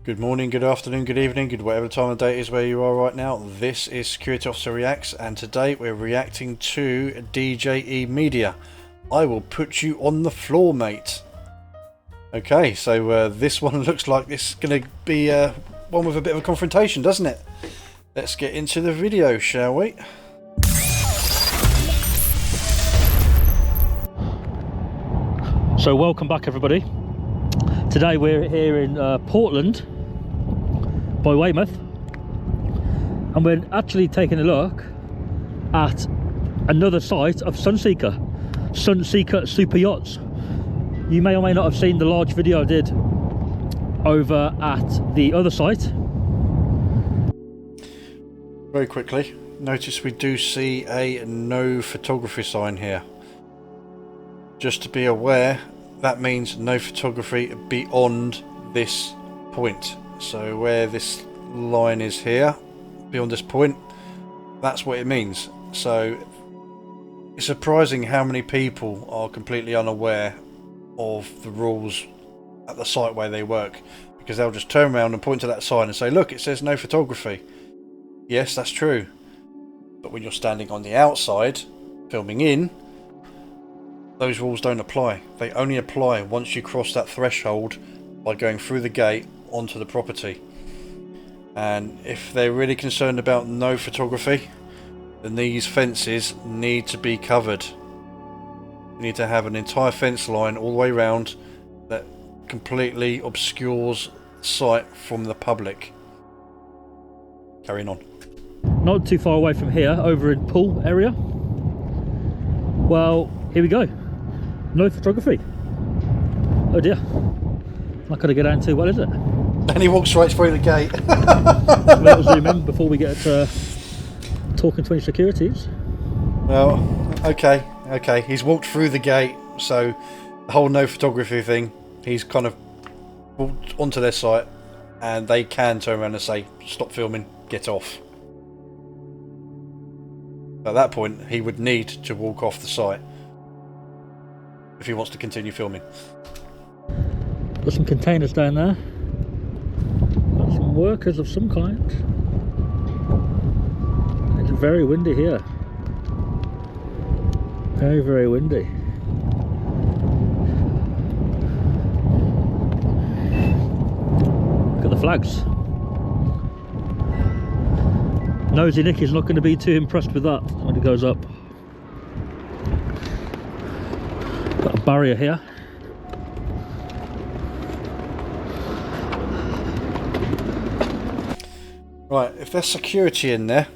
Good morning, good afternoon, good evening, good whatever time of day is where you are right now. This is Security Officer Reacts, and today we're reacting to DJE Media. I will put you on the floor, mate. Okay, so this one looks like it's going to be one with a bit of a confrontation, doesn't it? Let's get into the video, shall we? So welcome back, everybody. Today we're here in Portland by Weymouth, and we're actually taking a look at another site of Sunseeker Super Yachts. You may or may not have seen the large video I did over at the other site. Very quickly, notice we do see a no photography sign here. Just to be aware, that means no photography beyond this point. So where this line is here, beyond this point, that's what it means. So it's surprising how many people are completely unaware of the rules at the site where they work, because they'll just turn around and point to that sign and say, look, it says no photography. Yes, that's true, but when you're standing on the outside filming in, those rules don't apply. They only apply once you cross that threshold by going through the gate onto the property. And if they're really concerned about no photography, then these fences need to be covered. You need to have an entire fence line all the way around that completely obscures the site from the public. Carrying on. Not too far away from here, over in Pool area. Well, here we go. No photography. Oh dear. I'm not going to get down to, what is it? And he walks right through the gate. We'll zoom in before we get talking to any securities. Well, okay. He's walked through the gate, so the whole no photography thing, he's kind of walked onto their site, and they can turn around and say, stop filming, get off. At that point, he would need to walk off the site if he wants to continue filming. Got some containers down there. Got some workers of some kind. It's very windy here. Very, very windy. Look at the flags. Nosy Nick is not going to be too impressed with that when it goes up. Got a barrier here. Right, if there's security in there,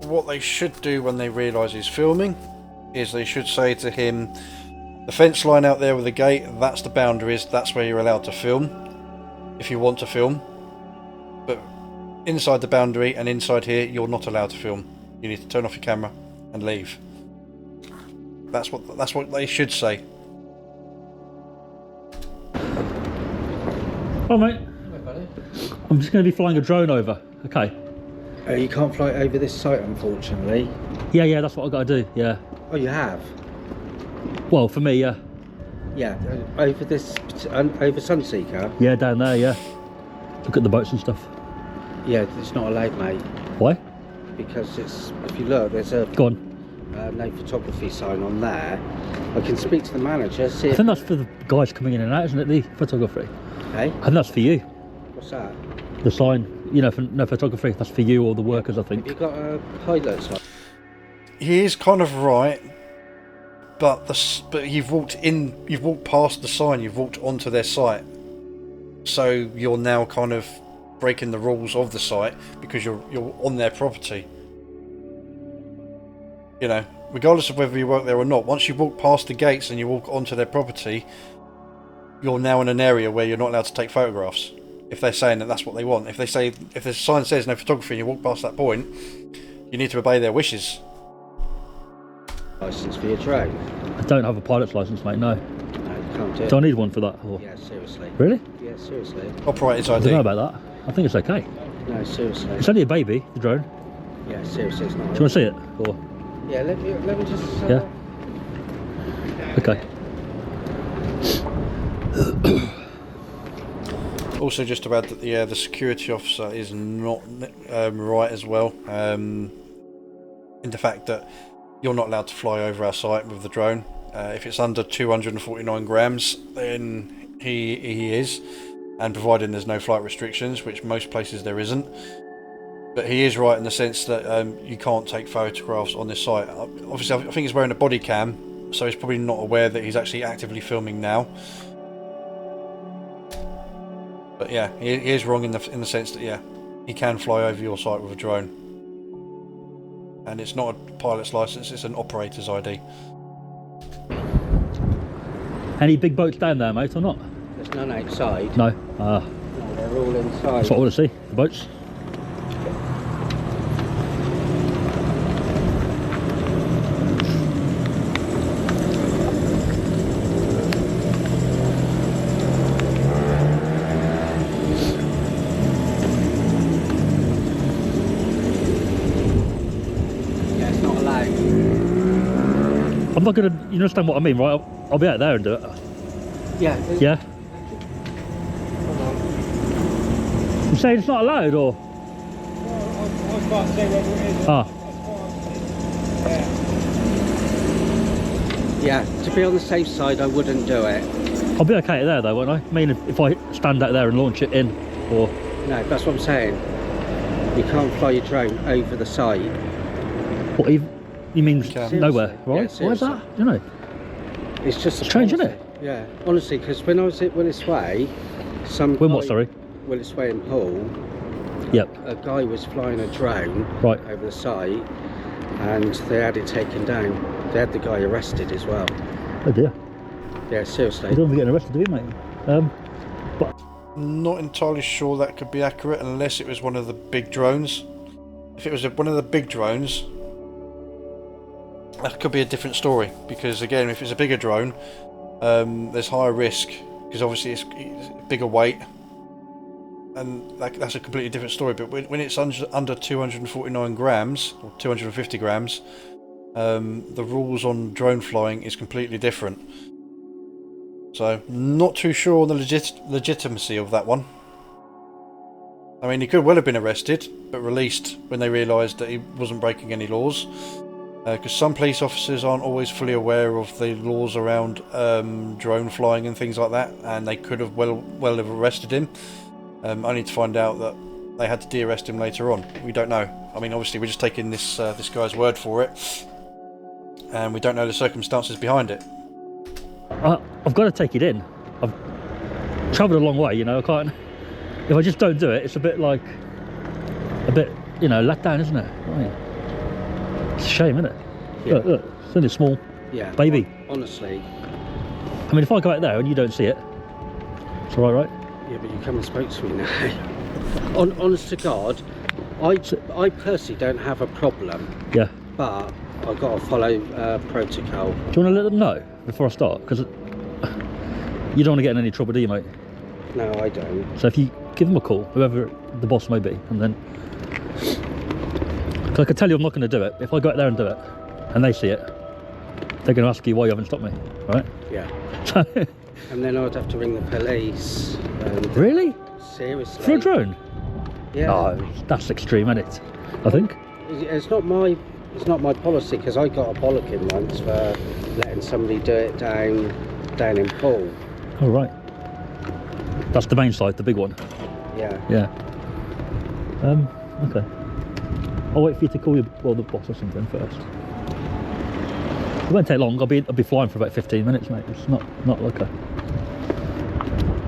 what they should do when they realise he's filming is they should say to him, the fence line out there with the gate, that's the boundaries, that's where you're allowed to film if you want to film, but inside the boundary and inside here you're not allowed to film. You need to turn off your camera and leave. That's what they should say. Oh mate, Hi, buddy. I'm just going to be flying a drone over. Okay. You can't fly over this site, unfortunately. Yeah, that's what I got to do. Yeah. Oh, you have? Well, for me, yeah. Yeah, over this, over Sunseeker? Yeah, down there, yeah. Look at the boats and stuff. Yeah, it's not allowed, mate. Why? Because it's, if you look, there's a Go on. no photography sign on there. I can speak to the manager, see I if... think that's for the guys coming in and out, isn't it? The photography. Hey? I think that's for you. What's that? The sign, you know, for no photography. That's for you or the workers, I think. Have you got a pilot sign? He is kind of right, but you've walked past the sign, you've walked onto their site, so you're now kind of breaking the rules of the site because you're on their property. You know, regardless of whether you work there or not, once you walk past the gates and you walk onto their property, you're now in an area where you're not allowed to take photographs. If they're saying that that's what they want, if the sign says no photography and you walk past that point, you need to obey their wishes. License for your drone? I don't have a pilot's license, mate. No. No, you can't do it. Do I need one for that? Or... Yeah, seriously. Really? Yeah, seriously. Operator's I ID. don't know about that. I think it's okay. No, seriously. It's only a baby, the drone. Yeah, seriously, it's not. Do you want to see it? Or... Yeah, let me just... Yeah. Okay. Also, just to add that the security officer is not right as well, in the fact that you're not allowed to fly over our site with the drone. If it's under 249 grams, then he is, and providing there's no flight restrictions, which most places there isn't. But he is right in the sense that you can't take photographs on this site. Obviously, I think he's wearing a body cam, so he's probably not aware that he's actually actively filming now. But yeah, he is wrong in the sense that he can fly over your site with a drone, and it's not a pilot's license; it's an operator's ID. Any big boats down there, mate, or not? There's none outside. No. No, they're all inside. That's what I want to see. The boats. I'm not gonna. You understand what I mean, right? I'll be out there and do it. Yeah. Yeah. You saying it's not allowed, or? Well, I can't say whether it is. Ah. Yeah. To be on the safe side, I wouldn't do it. I'll be okay there though, won't I? I mean, if I stand out there and launch it in, or. No, that's what I'm saying. You can't fly your drone over the site. What even? You mean nowhere, right? Yeah, why is that? You know. It's just strange, isn't it? Yeah, honestly, because when I was at Willis Way, Willis Way in Poole. Yep. A guy was flying a drone over the site, and they had it taken down. They had the guy arrested as well. Oh dear. Yeah, seriously. You don't want to be getting arrested, do you, mate? But Not entirely sure that could be accurate unless it was one of the big drones. If it was one of the big drones, that could be a different story, because again, if it's a bigger drone, there's higher risk, because obviously it's bigger weight, and that's a completely different story. But when it's under 249 grams or 250 grams, the rules on drone flying is completely different. So not too sure on the legitimacy of that one. I mean, he could well have been arrested but released when they realised that he wasn't breaking any laws. Because some police officers aren't always fully aware of the laws around drone flying and things like that, and they could have well have arrested him, only to find out that they had to de-arrest him later on. We don't know. I mean, obviously we're just taking this guy's word for it, and we don't know the circumstances behind it. I've got to take it in. I've travelled a long way, you know. I can't. If I just don't do it, it's a bit, you know, let down, isn't it? Right. It's a shame, isn't it? Yeah. Look, it's only a small baby. Honestly. I mean, if I go out there and you don't see it, it's all right, right? Yeah, but you come and spoke to me now. Honest to God, I personally don't have a problem. Yeah. But I've got to follow protocol. Do you want to let them know before I start? Because you don't want to get in any trouble, do you, mate? No, I don't. So if you give them a call, whoever the boss may be, and then... Because I can tell you I'm not going to do it. If I go out there and do it, and they see it, they're going to ask you why you haven't stopped me, right? Yeah. And then I'd have to ring the police. Really? Seriously? For a drone? Yeah. No, that's extreme, isn't it? I think. It's not my policy, because I got a bollocking once for letting somebody do it down in Poole. Oh, right. That's the main site, the big one. Yeah. Yeah. Okay. I'll wait for you to call the boss or something first. It won't take long. I'll be flying for about 15 minutes, mate. It's not like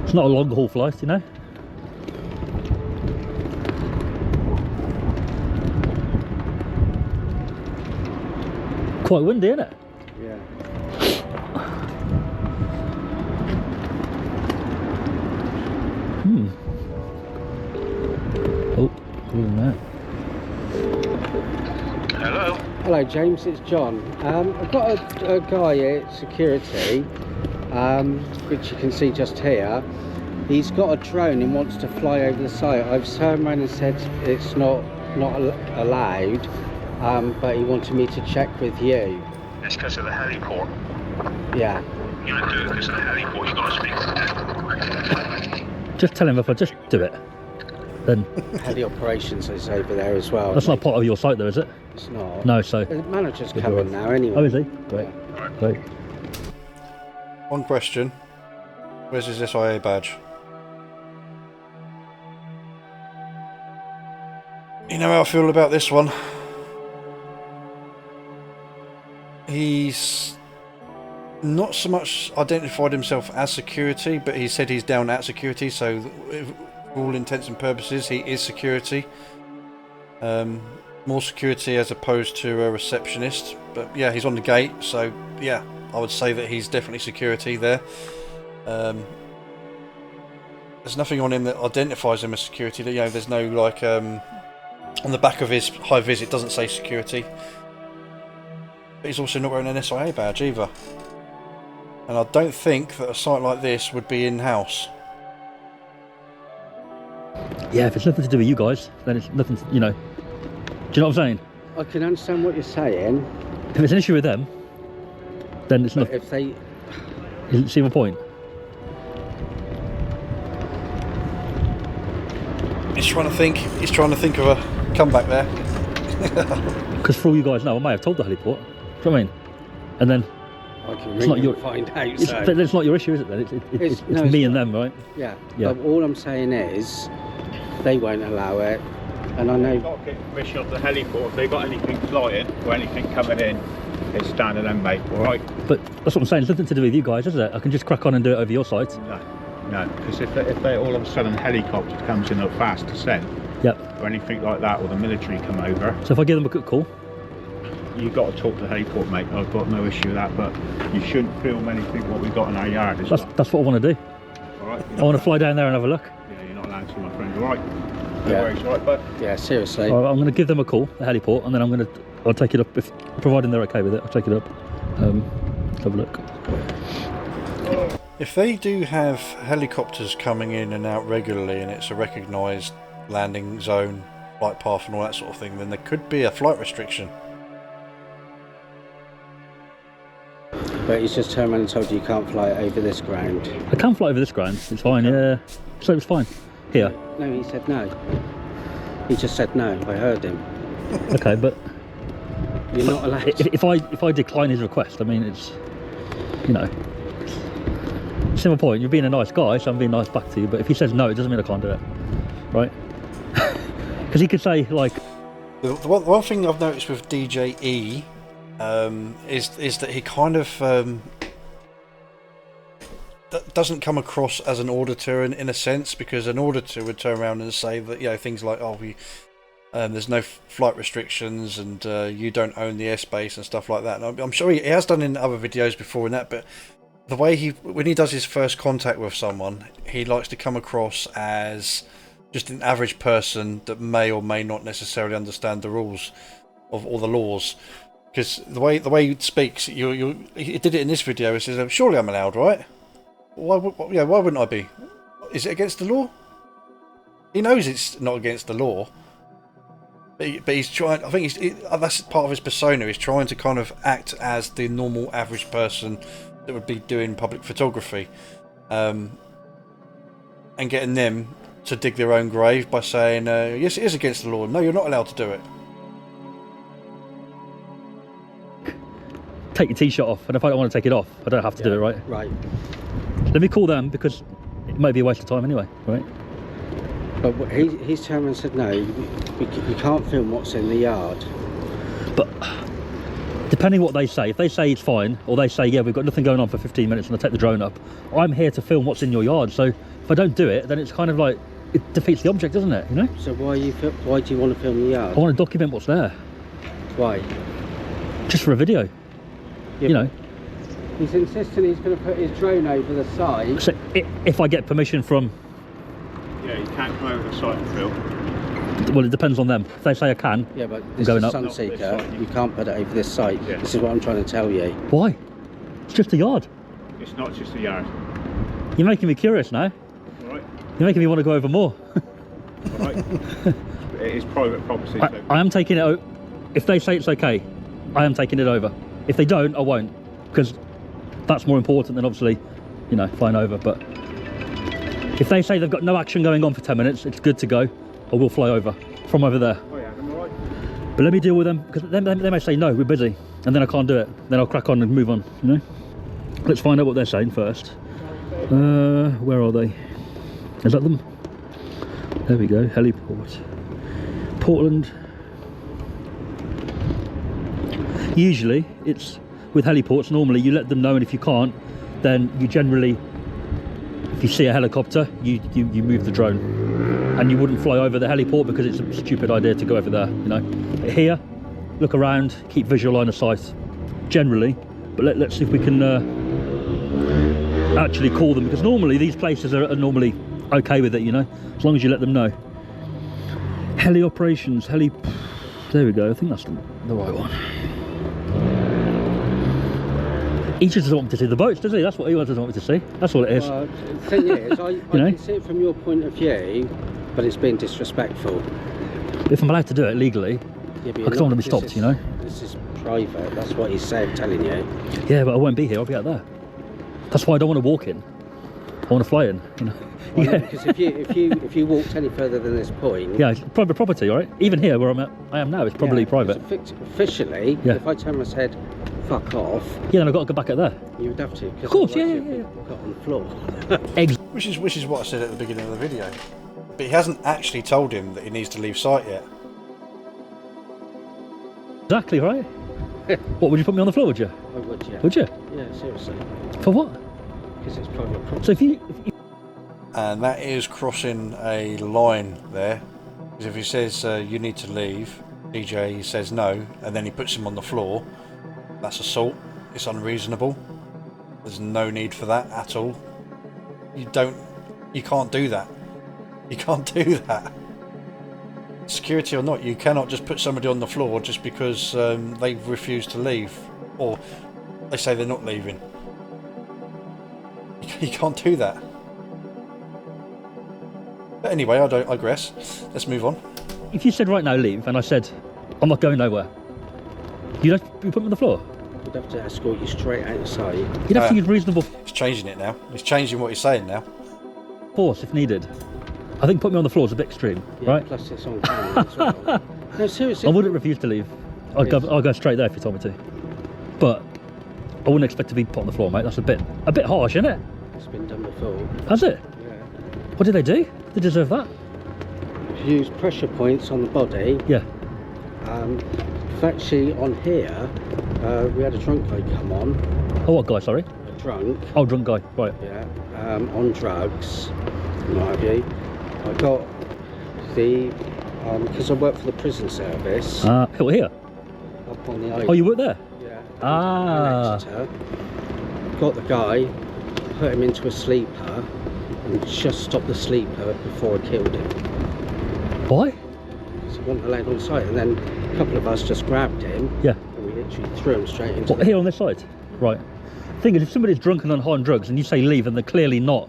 it's not a long haul flight, you know. Quite windy, isn't it? Yeah. Oh, calling that. Hello. Hello, James. It's John. I've got a guy at security, which you can see just here. He's got a drone and wants to fly over the site. I've turned around and said it's not allowed, but he wanted me to check with you. It's because of the heliport. Yeah. You want to do it because of the heliport, you've got to speak to the Just tell him if I just do it, then Heli operations is over there as well. that's not part of your site though, is it? It's not. No, so... The manager's coming now anyway. Oh, is he? Great. Great. One question. Where's his SIA badge? You know how I feel about this one. He's not so much identified himself as security, but he said he's down at security, so for all intents and purposes he is security. More security as opposed to a receptionist, but yeah, he's on the gate, so yeah, I would say that he's definitely security there. There's nothing on him that identifies him as security. You know, there's no like on the back of his high vis it doesn't say security, but he's also not wearing an SIA badge either. And I don't think that a site like this would be in-house. Yeah, if it's nothing to do with you guys, then it's nothing, you know. Do you know what I'm saying? I can understand what you're saying. If it's an issue with them, then it's But not. if they... You see my point? He's trying to think. He's trying to think of a comeback there. Because for all you guys know, I may have told the heliport. Do you know what I mean? And then I can it's not really your find out. it's, So. but it's not your issue, is it? Then it's No, me it's and them, right? Yeah. Yeah. But all I'm saying is they won't allow it, and I They've know. got to get permission off the heliport. If they've got anything flying or anything coming in, it's down to them, mate, alright? But that's what I'm saying. It's nothing to do with you guys, is it? I can just crack on and do it over your site. No, because if they all of a sudden a helicopter comes in at fast descent Yep. or anything like that, or the military come over, So if I give them a quick call, you've got to talk to the heliport, mate. I've got no issue with that, but you shouldn't film anything what we've got in our yard as well. that's what I want to do. Alright? I want to fly down there and have a look. Yeah, you're not allowed to, my friend, alright? No Yeah. worries, alright, bud? Yeah, seriously. All right, I'm going to give them a call, the heliport, and then I'll take it up, if providing they're okay with it. I'll take it up. Let's have a look. If they do have helicopters coming in and out regularly and it's a recognised landing zone, flight path and all that sort of thing, then there could be a flight restriction. But he's just turned around and told you you can't fly over this ground. I can fly over this ground. It's fine. Yeah. So it's fine. Here. No, he said no. He just said no. I heard him. Okay, but You're not allowed. if I decline his request, I mean it's, you know, simple point. You're being a nice guy, so I'm being nice back to you. But if he says no, it doesn't mean I can't do it, right? Because he could say like, The one thing I've noticed with DJE is that he kind of doesn't come across as an auditor in a sense, because an auditor would turn around and say that, you know, things like, oh, there's no flight restrictions and you don't own the airspace and stuff like that. And I'm sure he has done in other videos before in that, but the way when he does his first contact with someone, he likes to come across as just an average person that may or may not necessarily understand the rules of all the laws. Because the way he speaks, he did it in this video. He says, "Surely I'm allowed, right? Why wouldn't I be? Is it against the law?" He knows it's not against the law, but he's trying. I think that's part of his persona. He's trying to kind of act as the normal average person that would be doing public photography, and getting them to dig their own grave by saying, "Yes, it is against the law. No, you're not allowed to do it." take your t-shirt off, and if I don't want to take it off, I don't have to do it, right? Right. Let me call them, because it may be a waste of time anyway, right? But he's turned around and said no, you can't film what's in the yard. But depending what they say, if they say it's fine, or they say, yeah, we've got nothing going on for 15 minutes and I'll take the drone up, I'm here to film what's in your yard. So if I don't do it, then it's kind of like, it defeats the object, doesn't it, you know? So why do you want to film the yard? I want to document what's there. Why? Just for a video, Yeah, you know? He's insisting he's going to put his drone over the side. So if I get permission from, Yeah, you can't come over the site and film. well, it depends on them. If they say I can, Yeah, but this Going is up. Sunseeker. Not this side. You can't put it over this site. Yeah. This is what I'm trying to tell you. why? It's just a yard. It's not just a yard. You're making me curious now. Alright? You're making me want to go over more. Alright? It is private property. I am taking it out. If they say it's okay, I am taking it over. If they don't, I won't, because that's more important than obviously, you know, flying over. But If they say they've got no action going on for 10 minutes, it's good to go, or we'll fly over from over there. Oh yeah, am I right? But let me deal with them, because they may say no, we're busy, and then I can't do it. Then I'll crack on and move on, you know? Let's find out what they're saying first. Where are they? Is that them? There we go, Heliport. Portland. Usually, it's with heliports, normally you let them know, and if you can't, then you generally, if you see a helicopter, you move the drone. And you wouldn't fly over the heliport because it's a stupid idea to go over there, you know. But here, look around, keep visual line of sight, generally. But let's see if we can actually call them, because normally these places are normally okay with it, you know, as long as you let them know. Heli operations, there we go, I think that's the right one. He just doesn't want me to see the boats, does he? That's what he doesn't want me to see. That's all it is. Well, the thing is, I can see it from your point of view, but it's being disrespectful. If I'm allowed to do it legally, Yeah, I don't want to be stopped, you know. This is private. That's what he's telling you. Yeah, but I won't be here. I'll be out there. That's why I don't want to walk in. I want to fly in. You know? Well, Yeah. because if you walked any further than this point, Yeah, it's private property, all right. Even here, where I am now, it's probably yeah, private. Officially, Yeah. if I turn my head, fuck off, Yeah, then I've got to go back out there. you would have to. Of course, yeah. Got on the floor. Which is what I said at the beginning of the video. But he hasn't actually told him that he needs to leave site yet. Exactly right. What, would you put me on the floor? Would you? I would, yeah. Would you? Yeah, seriously. For what? Because it's private property. So if you And that is crossing a line there. Because if he says you need to leave, DJ says no, and then he puts him on the floor, that's assault. It's unreasonable. There's no need for that at all. You can't do that. You can't do that. Security or not, you cannot just put somebody on the floor just because they refuse to leave, or they say they're not leaving. You can't do that. But anyway, I digress. Let's move on. if you said right now leave, and I said I'm not going nowhere, you'd have to put me on the floor. We'd have to escort you straight out of sight. You'd have to use reasonable He's changing it now. He's changing what he's saying now. force if needed. I think put me on the floor is a bit extreme, Yeah, right? plus it's on camera as well. No, seriously. I wouldn't refuse to leave. I'll go straight there if you told me to. But I wouldn't expect to be put on the floor, mate. That's a bit harsh, isn't it? It's been done before. Has it? Yeah. What did they do? They deserve that. Use pressure points on the body. Yeah. Actually, on here, we had a drunk guy come on. Oh, what guy? Sorry. A drunk. Oh, drunk guy. Right. Yeah. On drugs. In my view. I got the because I work for the prison service. Oh, here. Up on the island. Oh, you work there? Yeah. Ah. Exeter. Got the guy, put him into a sleeper, and just stopped the sleeper before I killed him. Why? So he wasn't allowed on site, and then a couple of us just grabbed him. Yeah. And we literally threw him straight into. What, here on this side? Right. Thing is, if somebody's drunk and on high on drugs, and you say leave, and they're clearly not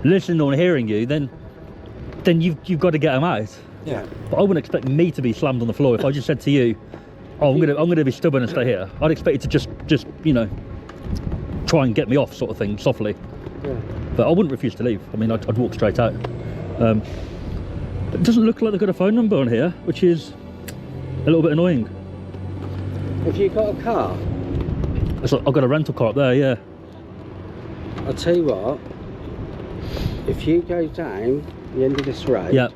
listening or hearing you, then you've got to get them out. Yeah. But I wouldn't expect me to be slammed on the floor if I just said to you, "Oh, I'm gonna be stubborn and stay here." I'd expect you to just you know, try and get me off, sort of thing, softly. Yeah. But I wouldn't refuse to leave. I mean, I'd walk straight out. It doesn't look like they've got a phone number on here, which is a little bit annoying. Have you got a car? It's like, I've got a rental car up there, yeah. I'll tell you what. If you go down the end of this road, Yeah.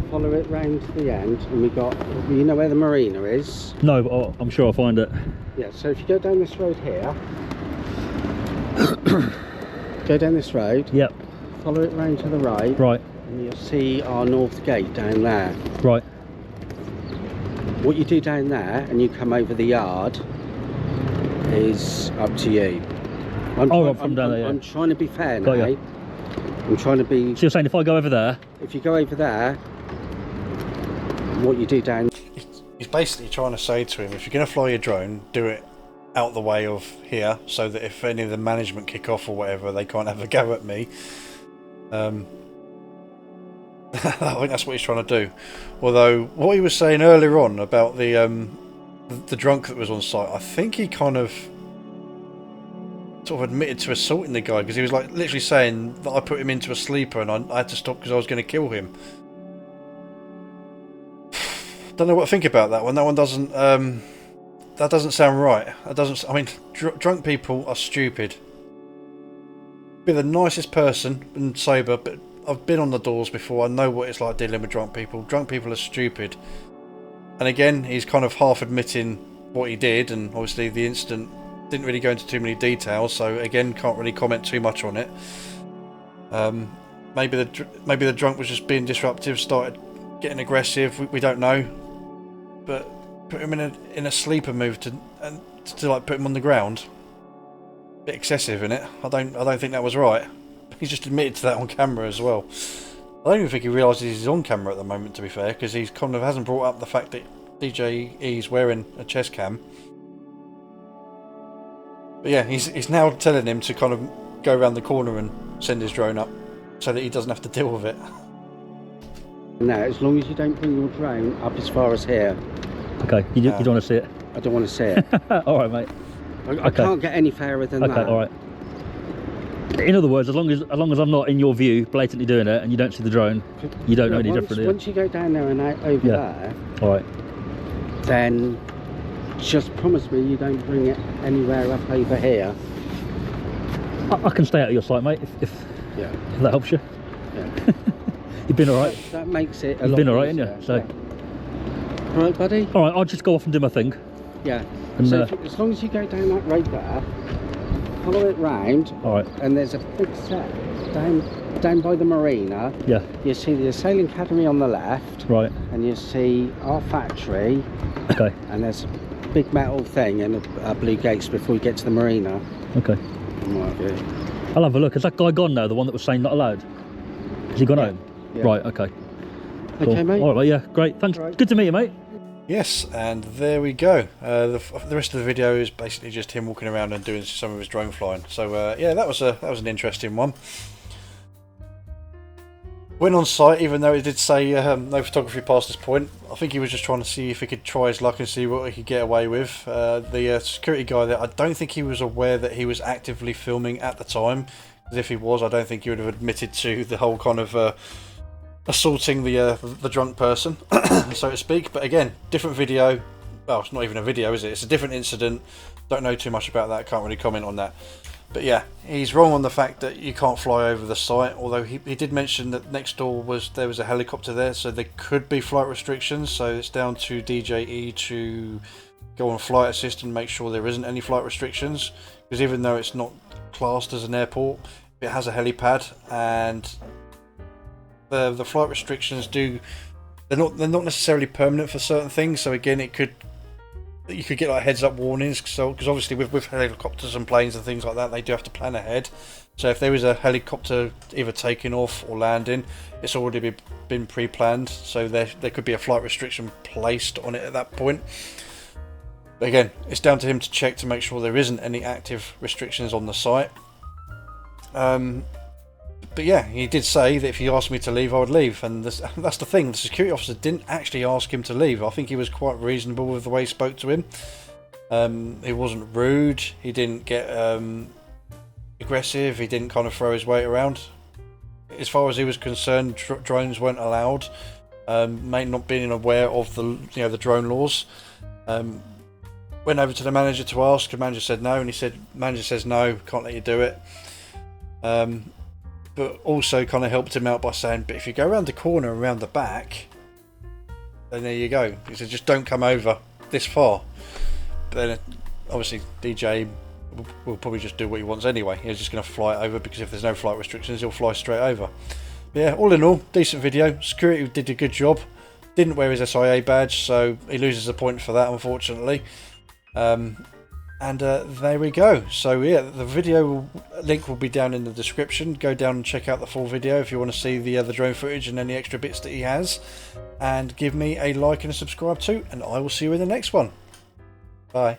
follow it round to the end, and we got, you know where the marina is? No, but I'm sure I'll find it. Yeah, so if you go down this road here, go down this road, Yep. follow it round to the right, Right. and you'll see our north gate down there. Right. What you do down there, and you come over the yard, is up to you. From down there, yeah. I'm trying to be fair Got now. ya. I'm trying to be. So you're saying if I go over there? If you go over there, what you do down. He's basically trying to say to him, if you're going to fly your drone, do it out the way of here, so that if any of the management kick off or whatever, they can't have a go at me. I think that's what he's trying to do. Although what he was saying earlier on about the drunk that was on site, I think he kind of sort of admitted to assaulting the guy, because he was like literally saying that I put him into a sleeper and I had to stop because I was going to kill him. Don't know what to think about that one. That one doesn't. That doesn't sound right. That doesn't. I mean, drunk people are stupid. Be the nicest person and sober, but I've been on the doors before. I know what it's like dealing with drunk people. Drunk people are stupid. And again, he's kind of half admitting what he did, and obviously the incident didn't really go into too many details. So again, can't really comment too much on it. Maybe the drunk was just being disruptive, started getting aggressive. We don't know, but put him in a sleeper move to like put him on the ground. Bit excessive, in it. I don't think that was right. He's just admitted to that on camera as well. I don't even think he realises he's on camera at the moment, to be fair, because he's kind of hasn't brought up the fact that DJE's wearing a chest cam. But yeah, he's now telling him to kind of go around the corner and send his drone up so that he doesn't have to deal with it. No, as long as you don't bring your drone up as far as here. Okay, you don't want to see it? I don't want to see it. All right, mate. I can't get any fairer than that. Okay, all right. In other words, as long as I'm not in your view, blatantly doing it, and you don't see the drone, you don't know any different. Once you go down there and out over there, all right, then just promise me you don't bring it anywhere up over here. I can stay out of your sight, mate, if that helps you. Yeah. You've been all right. That makes it. You've been all right, haven't you? So. Yeah. All right, buddy. All right, I'll just go off and do my thing. Yeah. And, so as long as you go down that road there, follow it round. All right. And there's a big set down by the marina. Yeah. You see the Sailing Academy on the left. Right. And you see our factory. Okay. And there's a big metal thing and a blue gates before you get to the marina. Okay. I'll have a look. Is that guy gone now? The one that was saying not allowed? Has he gone home? Yeah. Right. Okay. Cool. Okay, mate. All right. Yeah. Great. Thanks. Right. Good to meet you, mate. Yes, and there we go. The rest of the video is basically just him walking around and doing some of his drone flying. So yeah, that was an interesting one. Went on site, even though it did say no photography past this point. I think he was just trying to see if he could try his luck and see what he could get away with. The security guy there, I don't think he was aware that he was actively filming at the time. Because if he was, I don't think he would have admitted to the whole kind of assaulting the drunk person, so to speak. But again, different video. Well, it's not even a video, is it? It's a different incident. Don't know too much about that. Can't really comment on that. But yeah, he's wrong on the fact that you can't fly over the site. Although he did mention that next door there was a helicopter there, so there could be flight restrictions. So it's down to DJE to go on flight assist and make sure there isn't any flight restrictions. Because even though it's not classed as an airport, it has a helipad, and the flight restrictions they're not necessarily permanent for certain things. So again, you could get like heads up warnings. So because obviously with helicopters and planes and things like that, they do have to plan ahead. So if there is a helicopter either taking off or landing, it's already been pre-planned. So there could be a flight restriction placed on it at that point. But again, it's down to him to check to make sure there isn't any active restrictions on the site. But yeah, he did say that if he asked me to leave, I would leave. And that's the thing. The security officer didn't actually ask him to leave. I think he was quite reasonable with the way he spoke to him. He wasn't rude. He didn't get aggressive. He didn't kind of throw his weight around. As far as he was concerned, drones weren't allowed. Not being aware of the drone laws. Went over to the manager to ask. The manager said no, and he said, "Manager says no, can't let you do it." But also kind of helped him out by saying, but if you go around the corner and around the back, then there you go. He said, just don't come over this far. But then obviously DJ will probably just do what he wants anyway. He's just going to fly over, because if there's no flight restrictions, he'll fly straight over. But yeah, all in all, decent video. Security did a good job. Didn't wear his SIA badge, so he loses a point for that, unfortunately. And there we go. So yeah, the video link will be down in the description. Go down and check out the full video if you want to see the drone footage and any extra bits that he has. And give me a like and a subscribe too, and I will see you in the next one. Bye.